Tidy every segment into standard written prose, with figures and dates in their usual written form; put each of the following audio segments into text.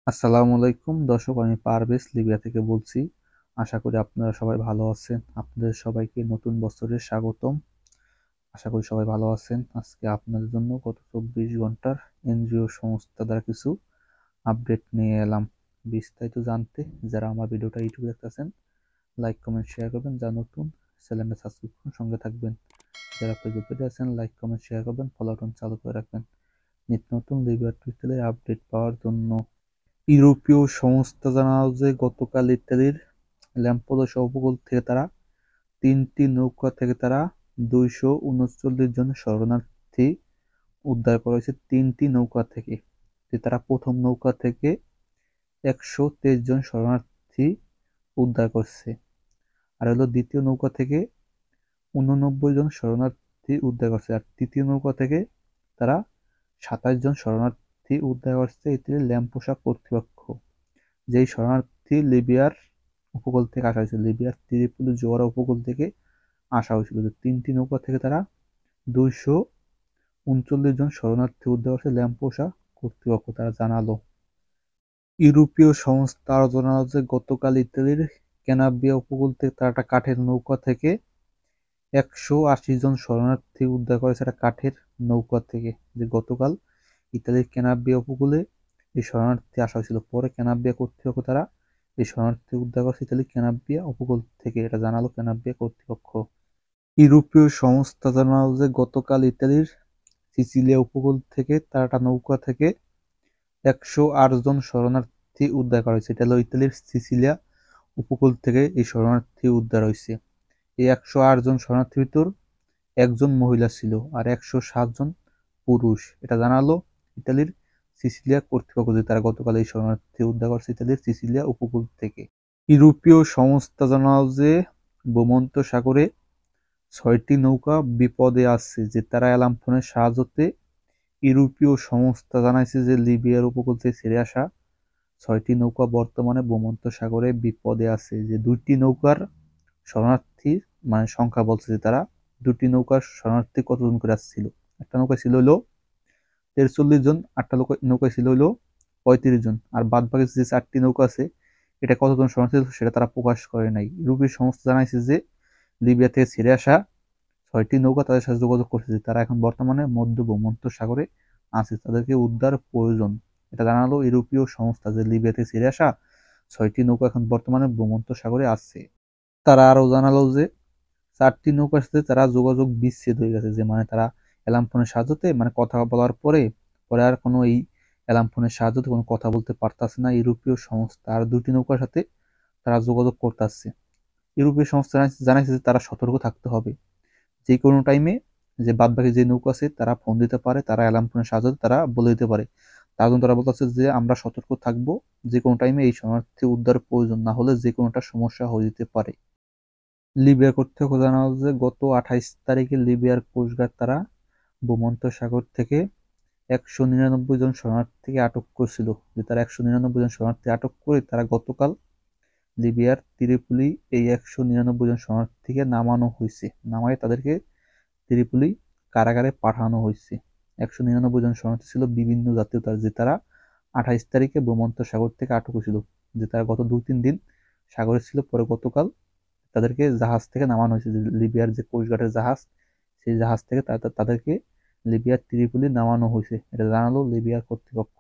আসসালামু আলাইকুম দর্শক, আমি পারভেজ লিবিয়া থেকে বলছি। আশা করি আপনারা সবাই ভালো আছেন। আপনাদের সবাইকে নতুন বছরের স্বাগতম। আশা করি সবাই ভালো আছেন। আজকে আপনাদের জন্য গত 24 ঘন্টার এনজিও সংস্থা দ্বারা কিছু আপডেট নিয়ে এলাম। বিস্তারিত জানতে যারা আমার ভিডিওটা ইউটিউবে দেখতেছেন, লাইক কমেন্ট শেয়ার করবেন। যারা নতুন, চ্যানেলটা সাবস্ক্রাইব করুন, সঙ্গে থাকবেন। যারা ফেসবুকে আছেন, লাইক কমেন্ট শেয়ার করবেন, ফলো বাটন চালু করে রাখবেন নিত্য নতুন লিবিয়ার টুইটারের আপডেট পাওয়ার জন্য। ইউরোপীয় সংস্থা জানালো যে গতকাল ইতালির ল্যাম্পোদোসা উপকূল থেকে তারা 3টি নৌকা থেকে তারা 239 জন শরণার্থী উদ্ধার করা হয়েছে। 3টি নৌকা থেকে তারা প্রথম নৌকা থেকে 123 জন শরণার্থী উদ্ধার করছে, আর হলো দ্বিতীয় নৌকা থেকে 89 জন শরণার্থী উদ্ধার করছে, আর তৃতীয় নৌকা থেকে তারা 27 জন শরণার্থী উদ্ধার করছে ইতালির ল্যাম্পোসা কর্তৃপক্ষ। যেই শরণার্থী লিবিয়ার উপকূল থেকে আসা হয়েছিল, লিবিয়ার ত্রিপোলি জোয়ারা উপকূল থেকে আসা হয়েছিল। যে 3টি নৌকা থেকে তারা 239 জন শরণার্থী উদ্ধার করছে ল্যাম্পোসা কর্তৃপক্ষ, তারা জানালো। ইউরোপীয় সংস্থা আরো জানালো যে গতকাল ইতালির ক্যানাব্রিয়া উপকূল থেকে তারা একটা কাঠের নৌকা থেকে 180 জন শরণার্থী উদ্ধার করেছে একটা কাঠের নৌকা থেকে। যে গতকাল ইতালির ক্যানাব্রিয়া উপকূলে এই শরণার্থী আসা হয়েছিল, পরে ক্যানাব্রিয়া কর্তৃপক্ষ তারা এই শরণার্থী উদ্ধার করছে ইতালির ক্যানাব্রিয়া উপকূল থেকে, এটা জানালো ক্যানাব্রিয়া কর্তৃপক্ষ। ইউরোপীয় সংস্থা জানালো যে গতকাল ইতালির সিসিলিয়া উপকূল থেকে তারা একটা নৌকা থেকে 108 জন শরণার্থী উদ্ধার করা হয়েছে। এটা হলো ইতালির সিসিলিয়া উপকূল থেকে এই শরণার্থী উদ্ধার হয়েছে। এই 108 জন শরণার্থীর ভিতর একজন মহিলা ছিল আর 107 জন পুরুষ, এটা জানালো ইতালির সিসিলিয়া কর্তৃপক্ষ, যে তারা গতকাল এই শরণার্থী উদ্ধার করছে ইতালির সিসিলিয়া উপকূল থেকে। ইউরোপীয় সংস্থা জানালো যে ভূমধ্য সাগরে 6টি নৌকা বিপদে আছে, যে তারা অ্যালার্ম ফোনের সাহায্যে। ইউরোপীয় সংস্থা জানাইছে যে লিবিয়ার উপকূল থেকে ছেড়ে আসা 6টি নৌকা বর্তমানে ভূমধ্য সাগরে বিপদে আছে। যে 2টি নৌকার শরণার্থীর সংখ্যা বলছে যে তারা 2টি নৌকার শরণার্থী কতজন করে আসছিল। একটা নৌকা ছিল হলো 43 জন, আটটা নৌকায় ছিল হলো 35 জন, আর বাদ বাকি যে 4টি নৌকা আছে এটা কতজন শরণার্থী সেটা তারা প্রকাশ করে নাই। ইউরোপীয় সংস্থা জানাইছে যে লিবিয়া থেকে ছেড়ে আসা 6টি নৌকা তাদের সাথে যোগাযোগ করছে, যে তারা এখন বর্তমানে মধ্য ভূমধ্য সাগরে আছে, তাদেরকে উদ্ধার প্রয়োজন। এটা জানালো ইউরোপীয় সংস্থা, যে লিবিয়া থেকে ছেড়ে আসা 6টি নৌকা এখন বর্তমানে ভূমধ্য সাগরে আছে। তারা আরো জানালো যে 4টি নৌকার সাথে তারা যোগাযোগ বিচ্ছেদ হয়ে গেছে, যে তারা অ্যালার্ম ফোনের সাহায্যে কথা বলার পরে পরে আর কোনো এই অ্যালার্ম ফোনের সাহায্যে কোনো কথা বলতে পারতাছে না। ইউরোপীয় সংস্থা আর 2টি নৌকার সাথে তারা যোগাযোগ করতেছে। ইউরোপীয় সংস্থা জানাইছে যে তারা সতর্ক থাকতে হবে, যে কোনো টাইমে যে বাদ বাকি যে নৌকা আছে তারা ফোন দিতে পারে, তারা অ্যালার্ম ফোনের সাহায্যে তারা বলে দিতে পারে। তার জন্য তারা বলতেছে যে আমরা সতর্ক থাকবো, যে কোনো টাইমে এই শরণার্থী উদ্ধার প্রয়োজন না হলে যে কোনোটা সমস্যা হয়ে যেতে পারে। লিবিয়া কর্তৃপক্ষ জানালো যে গত 28 তারিখে লিবিয়ার কোস্টগার্ড তারা ভূমধ্যসাগর থেকে 199 জন শরণার্থীকে আটক করেছিল। যে তারা 199 জন শরণার্থী আটক করে তারা গতকাল লিবিয়ার ত্রিপোলি এই 199 জন শরণার্থীকে নামানো হয়েছে, নামায় তাদেরকে ত্রিপোলি কারাগারে পাঠানো হয়েছে। 199 জন শরণার্থী ছিল বিভিন্ন জাতীয়তার, যে তারা 28 তারিখে ভূমধ্যসাগর থেকে আটক হয়েছিল, যে তারা গত 2-3 দিন সাগরে ছিল। পরে গতকাল তাদেরকে জাহাজ থেকে নামানো হয়েছে, যে লিবিয়ার যে কোস্টগার্ডের জাহাজ, সেই জাহাজ থেকে তাদেরকে লিবিয়ার ত্রিপোলি নামানো হয়েছে, এটা জানালো লিবিয়ার কর্তৃপক্ষ।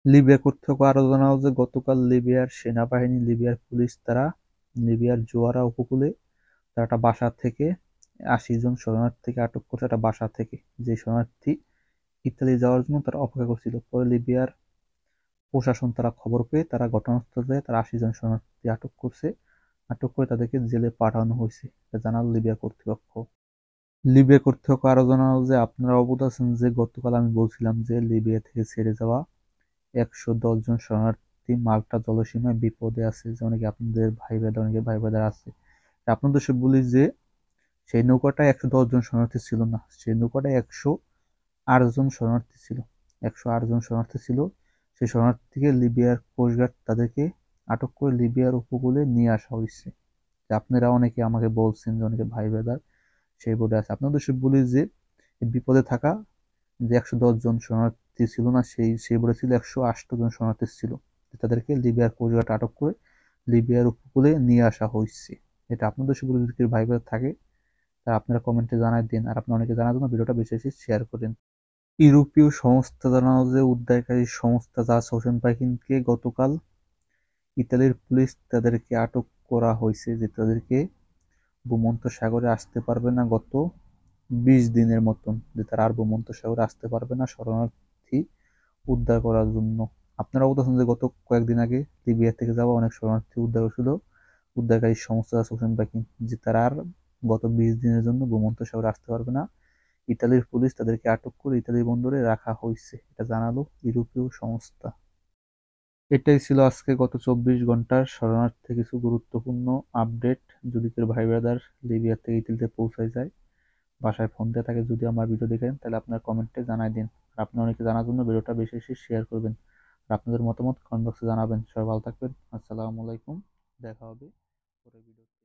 লিবিয়া কর্তৃপক্ষ আরো জানালো যে গতকাল লিবিয়ার সেনাবাহিনী, লিবিয়ার পুলিশ তারা লিবিয়ার জোয়ারা উপকূলে তারা একটা বাসা থেকে 80 জন শরণার্থীকে আটক করছে, একটা বাসা থেকে, যে শরণার্থী ইতালি যাওয়ার জন্য তারা অপেক্ষা করছিল। পরে লিবিয়ার প্রশাসন তারা খবর পেয়ে তারা ঘটনাস্থলে যায়, তারা 80 জন শরণার্থী আটক করছে, আটক করে তাদেরকে জেলে পাঠানো হয়েছে, এটা জানালো লিবিয়া কর্তৃপক্ষ। লিবিয়া কর্তৃপক্ষ আরো জানালো যে আপনারা অবগত আছেন যে গতকাল আমি বলছিলাম যে লিবিয়া থেকে ছেড়ে যাওয়া 110 জন শরণার্থী মাল্টা জলসীমায় বিপদে আছে, যে অনেকে আপনাদের ভাই ব্রাদার, অনেকে ভাই ব্রাদার আছে। আপনাদের সব বলি যে সেই নৌকাটায় 110 জন শরণার্থী ছিল না, সেই নৌকাটায় 108 জন শরণার্থী ছিল। 108 জন শরণার্থী ছিল। সেই শরণার্থীকে লিবিয়ার কোস্টগার্ড তাদেরকে আটক করে লিবিয়ার উপকূলে নিয়ে আসা হয়েছে। আপনারা অনেকে আমাকে বলছেন যে অনেকে ভাই ব্রাদার সেই বোর্ডে আছে। আপনাদের সব বলি যে বিপদে থাকা যে 110 জন শরণার্থী ছিল না, সেই বোর্ডে ছিল 108 জন শরণার্থী ছিল। তাদেরকে লিবিয়ার কোস্টগার্ড আটক করে লিবিয়ার উপকূলে নিয়ে আসা হয়েছে। এটা আপনাদের সেগুলো যদি ভাই ভাই থাকে তা আপনারা কমেন্টে জানাই দিন, আর আপনারা অনেকে জানার জন্য ভিডিওটা বেশি বেশি শেয়ার করেন। ইউরোপীয় সংস্থা জানালো যে উদ্ধারকারী সংস্থা জাহাজ ওশেন ভাইকিংকে গতকাল ইতালির পুলিশ তাদেরকে আটক করা হয়েছে, যে তাদেরকে ভূমধ্যসাগরে আসতে পারবে না গত 20 দিনের মতন, যে তারা আর ভূমধ্যসাগরে আসতে পারবে না শরণার্থী উদ্ধার করার জন্য। আপনারা বলতেছেন যে গত কয়েকদিন আগে লিবিয়া থেকে যাওয়া অনেক শরণার্থী উদ্ধার হয়েছিল উদ্ধারকারী সংস্থা ওশেন ভাইকিং, যে তারা আর গত 20 দিনের জন্য ভূমধ্যসাগরে আসতে পারবে না। ইতালির পুলিশ তাদেরকে আটক করে ইতালি বন্দরে রাখা হয়েছে, এটা জানালো ইউরোপীয় সংস্থা। এটাই ছিল আজকে গত 24 ঘন্টার শরণার্থী কিছু গুরুত্বপূর্ণ আপডেট। যদি কেউ ভাই ব্রাদার লিবিয়া থেকে ইতালিতে পৌঁছায় যায়, বাসায় ফোন দিয়ে থাকে, যদি আমার ভিডিও দেখেন তাহলে আপনার কমেন্টে জানাই দিন। আর আপনি অনেকে জানার জন্য ভিডিওটা বেশি বেশি শেয়ার করবেন। আর আপনাদের মতামত কমেন্ট বক্সে জানাবেন। সবাই ভালো থাকবেন। আসসালামু আলাইকুম। দেখা হবে পরের ভিডিওতে।